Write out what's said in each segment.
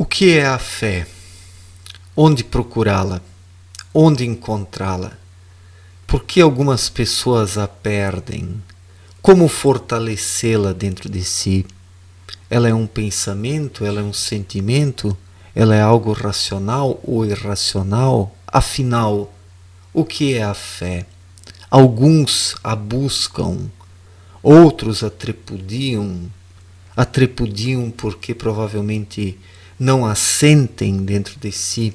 O que é a fé? Onde procurá-la? Onde encontrá-la? Por que algumas pessoas a perdem? Como fortalecê-la dentro de si? Ela é um pensamento? Ela é um sentimento? Ela é algo racional ou irracional? Afinal, o que é a fé? Alguns a buscam, outros a tripudiam porque provavelmente não a sentem dentro de si,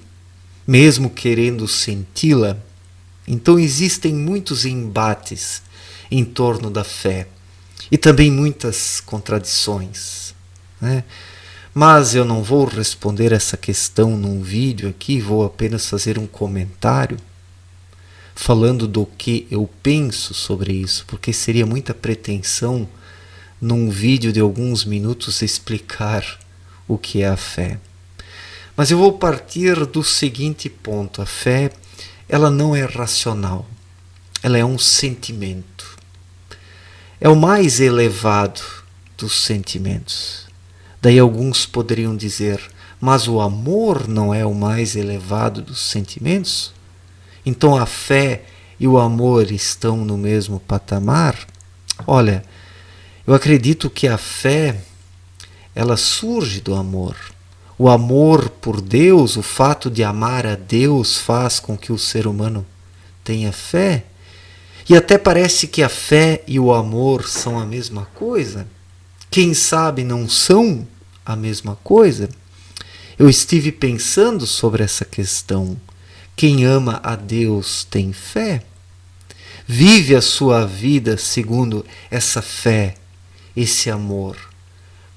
mesmo querendo senti-la. Então existem muitos embates em torno da fé e também muitas contradições, né? Mas eu não vou responder essa questão num vídeo aqui, vou apenas fazer um comentário falando do que eu penso sobre isso, porque seria muita pretensão num vídeo de alguns minutos explicar o que é a fé. Mas eu vou partir do seguinte ponto: a fé, ela não é racional, ela é um sentimento. É o mais elevado dos sentimentos. Daí alguns poderiam dizer, mas o amor não é o mais elevado dos sentimentos? Então a fé e o amor estão no mesmo patamar? Olha, eu acredito que a fé, ela surge do amor. O amor por Deus, o fato de amar a Deus faz com que o ser humano tenha fé. E até parece que a fé e o amor são a mesma coisa. Quem sabe não são a mesma coisa? Eu estive pensando sobre essa questão. Quem ama a Deus tem fé? Vive a sua vida segundo essa fé, esse amor,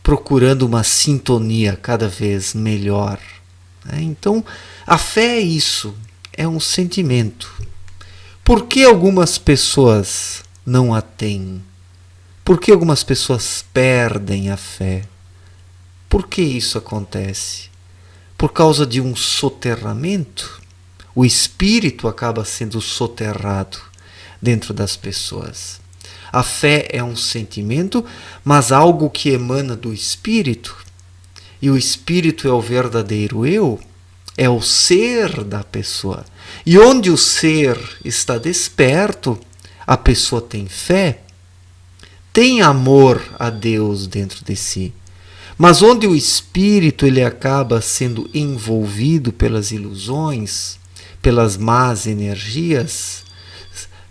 procurando uma sintonia cada vez melhor. Então, a fé é isso, é um sentimento. Por que algumas pessoas não a têm? Por que algumas pessoas perdem a fé? Por que isso acontece? Por causa de um soterramento? O espírito acaba sendo soterrado dentro das pessoas. A fé é um sentimento, mas algo que emana do espírito. E o espírito é o verdadeiro eu, é o ser da pessoa. E onde o ser está desperto, a pessoa tem fé, tem amor a Deus dentro de si. Mas onde o espírito ele acaba sendo envolvido pelas ilusões, pelas más energias,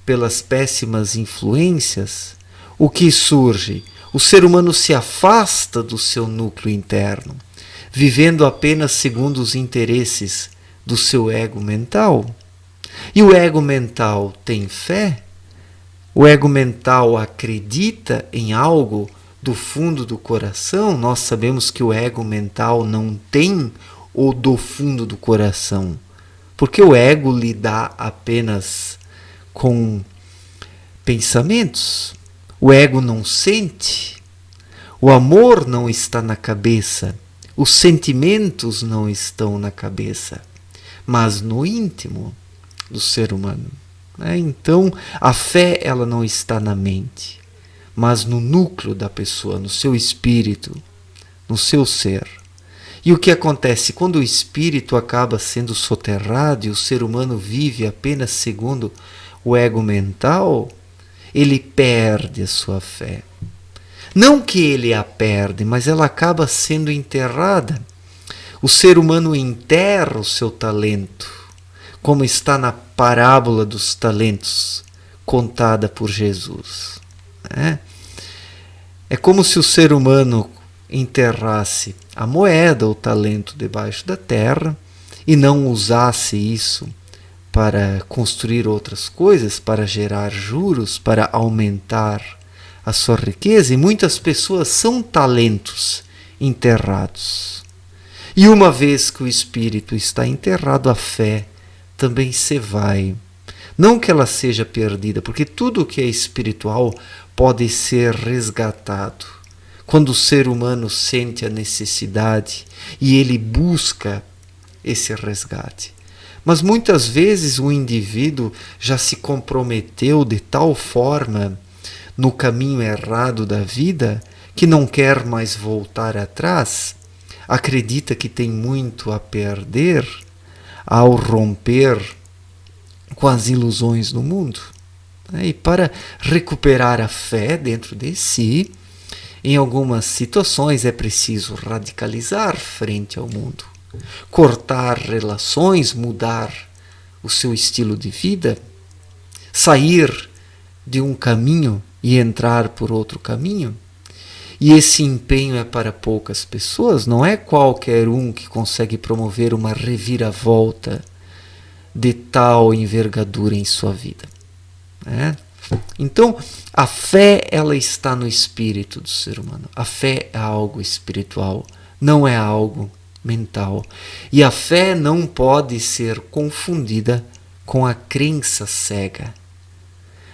pelas péssimas influências, o que surge? O ser humano se afasta do seu núcleo interno, vivendo apenas segundo os interesses do seu ego mental. E o ego mental tem fé? O ego mental acredita em algo do fundo do coração? Nós sabemos que o ego mental não tem o do fundo do coração, porque o ego lida apenas com pensamentos. O ego não sente. O amor não está na cabeça. Os sentimentos não estão na cabeça, mas no íntimo do ser humano. Então, a fé ela não está na mente, mas no núcleo da pessoa, no seu espírito, no seu ser. E o que acontece? Quando o espírito acaba sendo soterrado e o ser humano vive apenas segundo o ego mental, ele perde a sua fé. Não que ele a perde, mas ela acaba sendo enterrada. O ser humano enterra o seu talento, como está na parábola dos talentos, contada por Jesus. É como se o ser humano enterrasse a moeda, o talento debaixo da terra, e não usasse isso para construir outras coisas, para gerar juros, para aumentar a sua riqueza. E muitas pessoas são talentos enterrados. E uma vez que o espírito está enterrado, a fé também se vai. Não que ela seja perdida, porque tudo que é espiritual pode ser resgatado. Quando o ser humano sente a necessidade e ele busca esse resgate. Mas muitas vezes o indivíduo já se comprometeu de tal forma no caminho errado da vida que não quer mais voltar atrás. acredita que tem muito a perder ao romper com as ilusões do mundo. E para recuperar a fé dentro de si, em algumas situações é preciso radicalizar frente ao mundo, cortar relações, mudar o seu estilo de vida, sair de um caminho e entrar por outro caminho. E esse empenho é para poucas pessoas, não é qualquer um que consegue promover uma reviravolta de tal envergadura em sua vida, né? Então, a fé, ela está no espírito do ser humano. A fé é algo espiritual, não é algo mental. E a fé não pode ser confundida com a crença cega.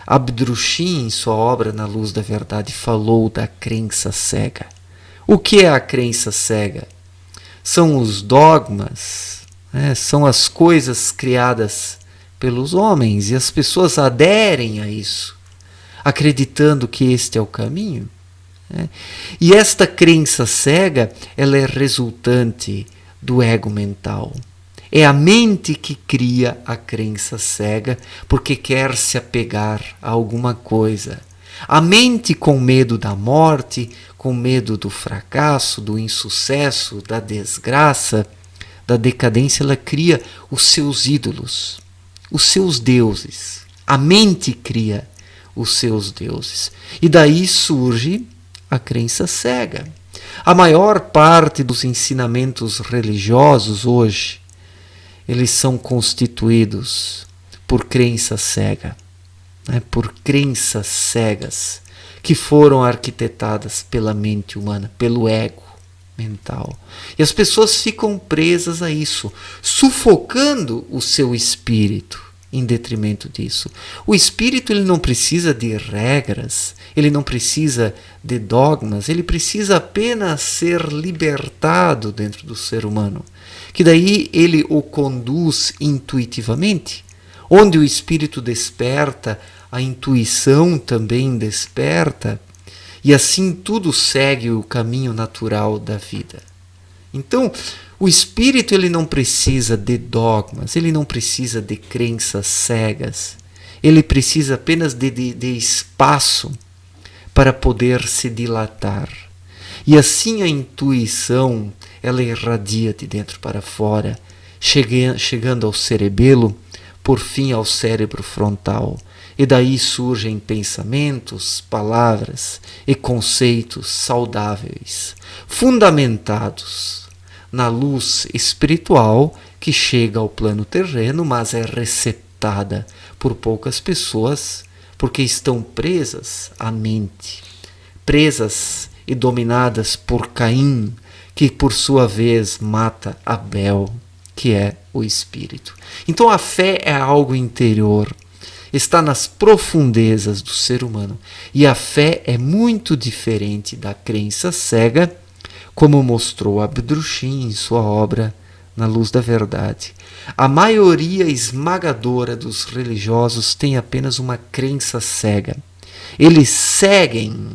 Abdrushim, em sua obra Na Luz da Verdade, falou da crença cega. O que é a crença cega? São os dogmas, né? São as coisas criadas pelos homens, e as pessoas aderem a isso, acreditando que este é o caminho, né? E esta crença cega, ela é resultante do ego mental. É a mente que cria a crença cega porque quer se apegar a alguma coisa. A mente, com medo da morte, com medo do fracasso, do insucesso, da desgraça, da decadência, ela cria os seus ídolos, os seus deuses. A mente cria os seus deuses. E daí surge a crença cega. A maior parte dos ensinamentos religiosos hoje, eles são constituídos por crença cega, né? Por crenças cegas que foram arquitetadas pela mente humana, pelo ego mental. E as pessoas ficam presas a isso, sufocando o seu espírito em detrimento disso. O espírito, ele não precisa de regras, ele não precisa de dogmas, ele precisa apenas ser libertado dentro do ser humano, que daí ele o conduz intuitivamente. Onde o espírito desperta, a intuição também desperta, e assim tudo segue o caminho natural da vida. Então, o espírito, ele não precisa de dogmas, ele não precisa de crenças cegas, ele precisa apenas de espaço para poder se dilatar. E assim a intuição, ela irradia de dentro para fora, chegando ao cerebelo, por fim ao cérebro frontal. E daí surgem pensamentos, palavras e conceitos saudáveis, fundamentados na luz espiritual que chega ao plano terreno, mas é receptada por poucas pessoas porque estão presas à mente, presas e dominadas por Caim, que por sua vez mata Abel, que é o espírito. Então a fé é algo interior, está nas profundezas do ser humano. E a fé é muito diferente da crença cega, como mostrou Abdrushim em sua obra Na Luz da Verdade. A maioria esmagadora dos religiosos tem apenas uma crença cega. Eles seguem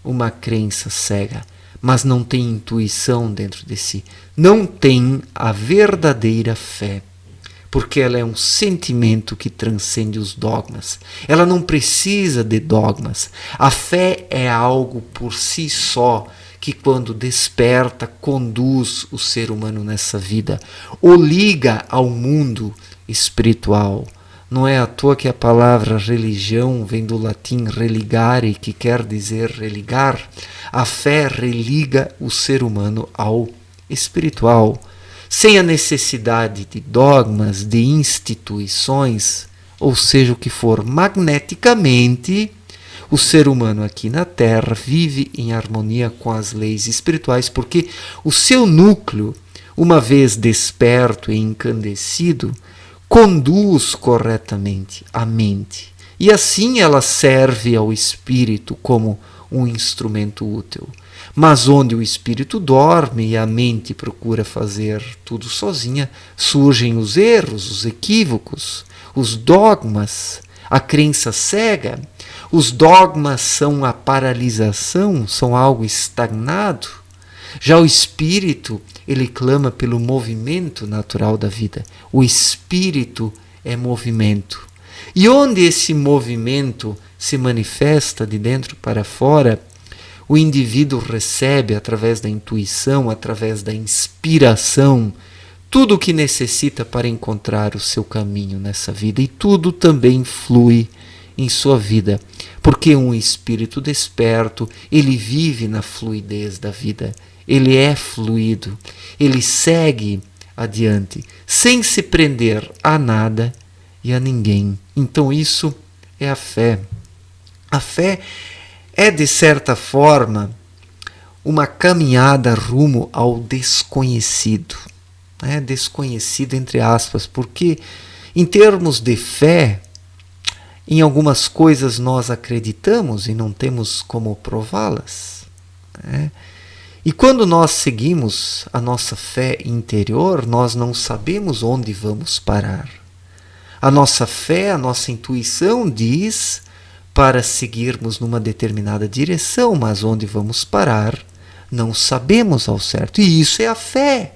uma crença cega, mas não têm intuição dentro de si. Não têm a verdadeira fé, porque ela é um sentimento que transcende os dogmas. Ela não precisa de dogmas. A fé é algo por si só, que quando desperta, conduz o ser humano nessa vida, o liga ao mundo espiritual. Não é à toa que a palavra religião vem do latim religare, que quer dizer religar. A fé religa o ser humano ao espiritual, sem a necessidade de dogmas, de instituições, ou seja, o que for. Magneticamente, o ser humano aqui na Terra vive em harmonia com as leis espirituais, porque o seu núcleo, uma vez desperto e encandecido, conduz corretamente a mente. E assim ela serve ao espírito como um instrumento útil. Mas onde o espírito dorme e a mente procura fazer tudo sozinha, surgem os erros, os equívocos, os dogmas, a crença cega. Os dogmas são a paralisação, são algo estagnado. Já o espírito, ele clama pelo movimento natural da vida. O espírito é movimento. E onde esse movimento se manifesta de dentro para fora, o indivíduo recebe através da intuição, através da inspiração, tudo o que necessita para encontrar o seu caminho nessa vida, e tudo também flui em sua vida, porque um espírito desperto, ele vive na fluidez da vida, ele é fluido, ele segue adiante, sem se prender a nada e a ninguém. Então isso é a fé. A fé é, de certa forma, uma caminhada rumo ao desconhecido. Desconhecido entre aspas, porque em termos de fé, em algumas coisas nós acreditamos e não temos como prová-las. E quando nós seguimos a nossa fé interior, nós não sabemos onde vamos parar. A nossa fé, a nossa intuição diz para seguirmos numa determinada direção, mas onde vamos parar não sabemos ao certo. E isso é a fé.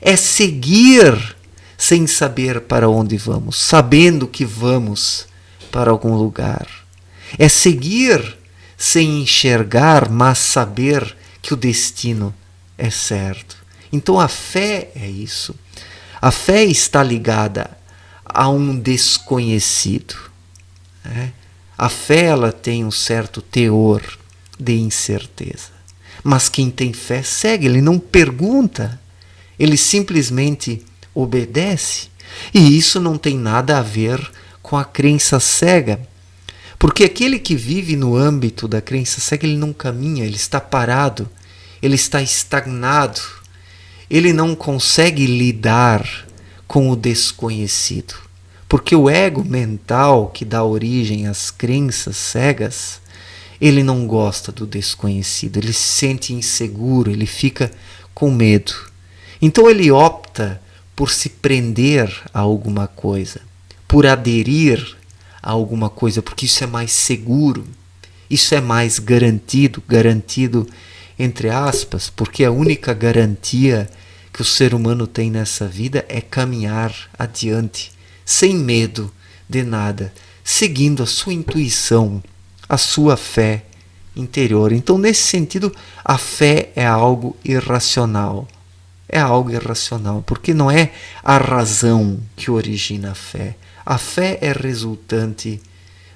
É seguir sem saber para onde vamos, sabendo que vamos para algum lugar. É seguir sem enxergar, mas saber que o destino é certo. Então a fé é isso. A fé está ligada a um desconhecido. A fé, ela tem um certo teor de incerteza. Mas quem tem fé segue, ele não pergunta. Ele simplesmente obedece. E isso não tem nada a ver com a crença cega. Porque aquele que vive no âmbito da crença cega, ele não caminha, ele está parado, ele está estagnado. Ele não consegue lidar com o desconhecido. Porque o ego mental que dá origem às crenças cegas, ele não gosta do desconhecido, ele se sente inseguro, ele fica com medo. Então ele opta por se prender a alguma coisa, por aderir a alguma coisa, porque isso é mais seguro, isso é mais garantido entre aspas, porque a única garantia que o ser humano tem nessa vida é caminhar adiante, sem medo de nada, seguindo a sua intuição, a sua fé interior. Então, nesse sentido, a fé é algo irracional. É algo irracional, porque não é a razão que origina a fé. A fé é resultante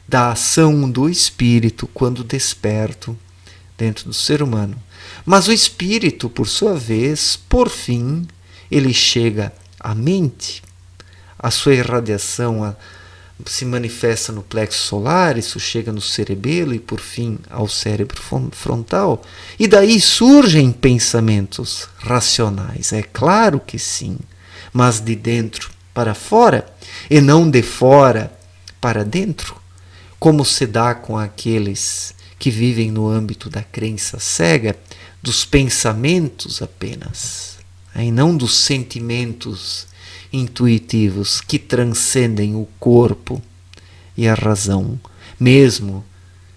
da ação do espírito quando desperto dentro do ser humano. Mas o espírito, por sua vez, por fim, ele chega à mente. A sua irradiação se manifesta no plexo solar, isso chega no cerebelo e, por fim, ao cérebro frontal. E daí surgem pensamentos racionais. É claro que sim, mas de dentro para fora e não de fora para dentro, como se dá com aqueles que vivem no âmbito da crença cega, dos pensamentos apenas, e não dos sentimentos intuitivos que transcendem o corpo e a razão, mesmo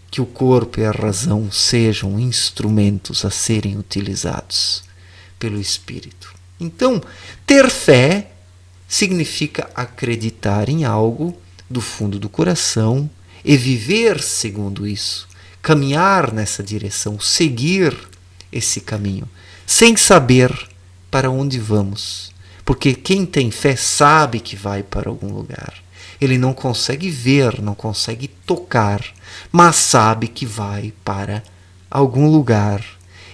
que o corpo e a razão sejam instrumentos a serem utilizados pelo espírito. Então, ter fé significa acreditar em algo do fundo do coração e viver segundo isso, caminhar nessa direção, seguir esse caminho, sem saber para onde vamos. Porque quem tem fé sabe que vai para algum lugar. Ele não consegue ver, não consegue tocar, mas sabe que vai para algum lugar.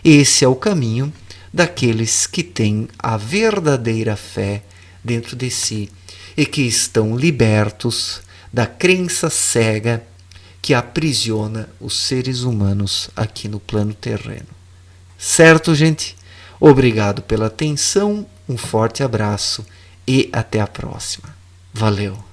Esse é o caminho daqueles que têm a verdadeira fé dentro de si e que estão libertos da crença cega que aprisiona os seres humanos aqui no plano terreno. Certo, gente? Obrigado pela atenção, um forte abraço e até a próxima. Valeu!